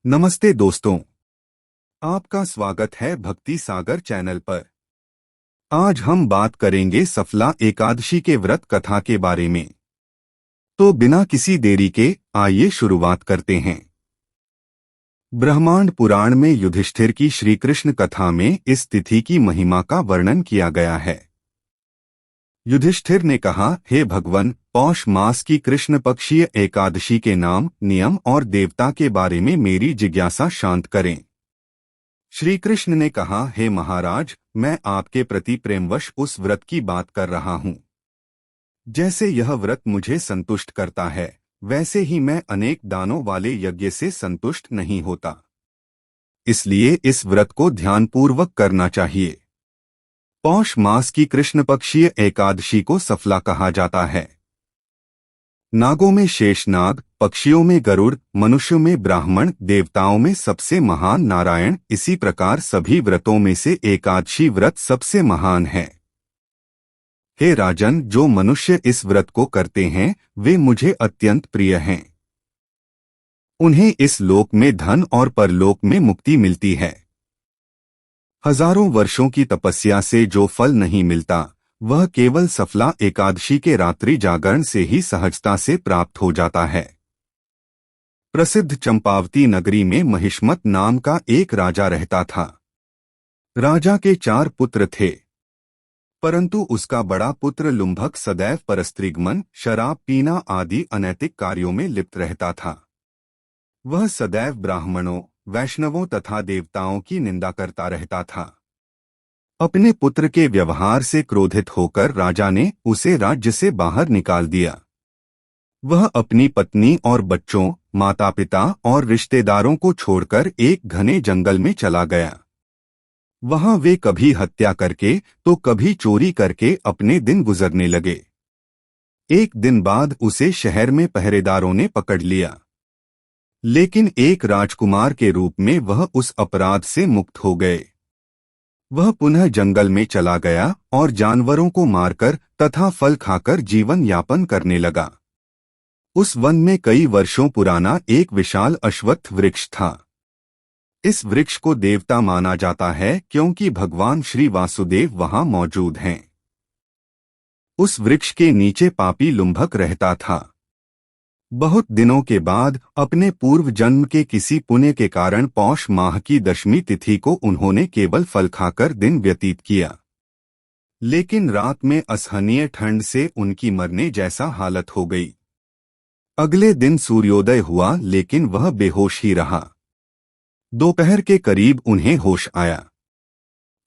नमस्ते दोस्तों, आपका स्वागत है भक्ति सागर चैनल पर। आज हम बात करेंगे सफला एकादशी के व्रत कथा के बारे में। तो बिना किसी देरी के आइए शुरुआत करते हैं। ब्रह्मांड पुराण में युधिष्ठिर की श्री कृष्ण कथा में इस तिथि की महिमा का वर्णन किया गया है। युधिष्ठिर ने कहा, हे भगवान, पौष मास की कृष्ण पक्षीय एकादशी के नाम, नियम और देवता के बारे में मेरी जिज्ञासा शांत करें। श्री कृष्ण ने कहा, हे महाराज, मैं आपके प्रति प्रेमवश उस व्रत की बात कर रहा हूँ। जैसे यह व्रत मुझे संतुष्ट करता है, वैसे ही मैं अनेक दानों वाले यज्ञ से संतुष्ट नहीं होता। इसलिए इस व्रत को ध्यानपूर्वक करना चाहिए। पौष मास की कृष्ण पक्षीय एकादशी को सफला कहा जाता है। नागों में शेषनाग, पक्षियों में गरुड़, मनुष्यों में ब्राह्मण, देवताओं में सबसे महान नारायण। इसी प्रकार सभी व्रतों में से एकादशी व्रत सबसे महान है। हे राजन, जो मनुष्य इस व्रत को करते हैं वे मुझे अत्यंत प्रिय हैं। उन्हें इस लोक में धन और परलोक में मुक्ति मिलती है। हजारों वर्षों की तपस्या से जो फल नहीं मिलता, वह केवल सफला एकादशी के रात्रि जागरण से ही सहजता से प्राप्त हो जाता है। प्रसिद्ध चंपावती नगरी में महिष्मत नाम का एक राजा रहता था। राजा के 4 पुत्र थे, परंतु उसका बड़ा पुत्र लुम्भक सदैव परस्त्रीगमन, शराब पीना आदि अनैतिक कार्यों में लिप्त रहता था। वह सदैव ब्राह्मणों, वैष्णवों तथा देवताओं की निंदा करता रहता था। अपने पुत्र के व्यवहार से क्रोधित होकर राजा ने उसे राज्य से बाहर निकाल दिया। वह अपनी पत्नी और बच्चों, माता पिता और रिश्तेदारों को छोड़कर एक घने जंगल में चला गया। वहां वे कभी हत्या करके तो कभी चोरी करके अपने दिन गुजरने लगे। एक दिन बाद उसे शहर में पहरेदारों ने पकड़ लिया, लेकिन एक राजकुमार के रूप में वह उस अपराध से मुक्त हो गए। वह पुनः जंगल में चला गया और जानवरों को मारकर तथा फल खाकर जीवन यापन करने लगा। उस वन में कई वर्षों पुराना एक विशाल अश्वत्थ वृक्ष था। इस वृक्ष को देवता माना जाता है क्योंकि भगवान श्री वासुदेव वहां मौजूद हैं। उस वृक्ष के नीचे पापी लुम्भक रहता था। बहुत दिनों के बाद अपने पूर्व जन्म के किसी पुण्य के कारण पौष माह की दशमी तिथि को उन्होंने केवल फल खाकर दिन व्यतीत किया। लेकिन रात में असहनीय ठंड से उनकी मरने जैसा हालत हो गई। अगले दिन सूर्योदय हुआ, लेकिन वह बेहोश ही रहा। दोपहर के करीब उन्हें होश आया।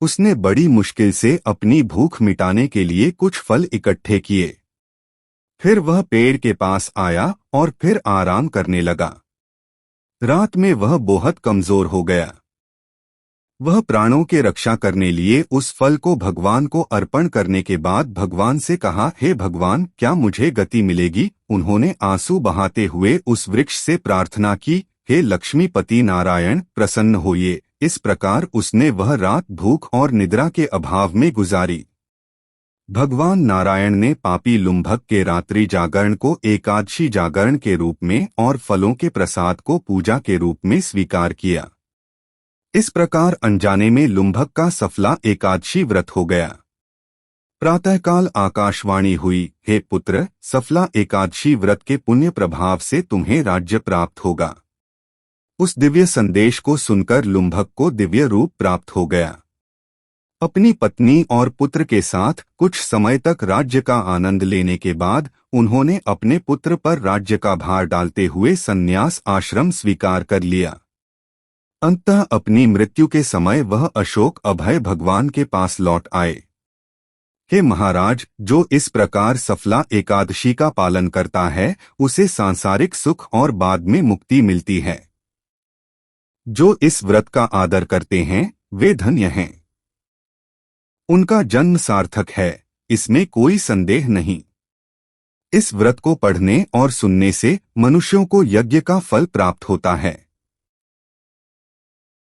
उसने बड़ी मुश्किल से अपनी भूख मिटाने के लिए कुछ फल इकट्ठे किए। फिर वह पेड़ के पास आया और फिर आराम करने लगा। रात में वह बहुत कमजोर हो गया। वह प्राणों के रक्षा करने लिए उस फल को भगवान को अर्पण करने के बाद भगवान से कहा, हे भगवान, क्या मुझे गति मिलेगी? उन्होंने आंसू बहाते हुए उस वृक्ष से प्रार्थना की, हे लक्ष्मीपति नारायण, प्रसन्न होइए। इस प्रकार उसने वह रात भूख और निद्रा के अभाव में गुजारी। भगवान नारायण ने पापी लुम्भक के रात्रि जागरण को एकादशी जागरण के रूप में और फलों के प्रसाद को पूजा के रूप में स्वीकार किया। इस प्रकार अनजाने में लुम्भक का सफला एकादशी व्रत हो गया। प्रातःकाल आकाशवाणी हुई, हे पुत्र, सफला एकादशी व्रत के पुण्य प्रभाव से तुम्हें राज्य प्राप्त होगा। उस दिव्य संदेश को सुनकर लुम्भक को दिव्य रूप प्राप्त हो गया। अपनी पत्नी और पुत्र के साथ कुछ समय तक राज्य का आनंद लेने के बाद उन्होंने अपने पुत्र पर राज्य का भार डालते हुए संन्यास आश्रम स्वीकार कर लिया। अंततः अपनी मृत्यु के समय वह अशोक अभय भगवान के पास लौट आए। हे महाराज, जो इस प्रकार सफला एकादशी का पालन करता है उसे सांसारिक सुख और बाद में मुक्ति मिलती है। जो इस व्रत का आदर करते हैं वे धन्य हैं। उनका जन्म सार्थक है, इसमें कोई संदेह नहीं। इस व्रत को पढ़ने और सुनने से मनुष्यों को यज्ञ का फल प्राप्त होता है।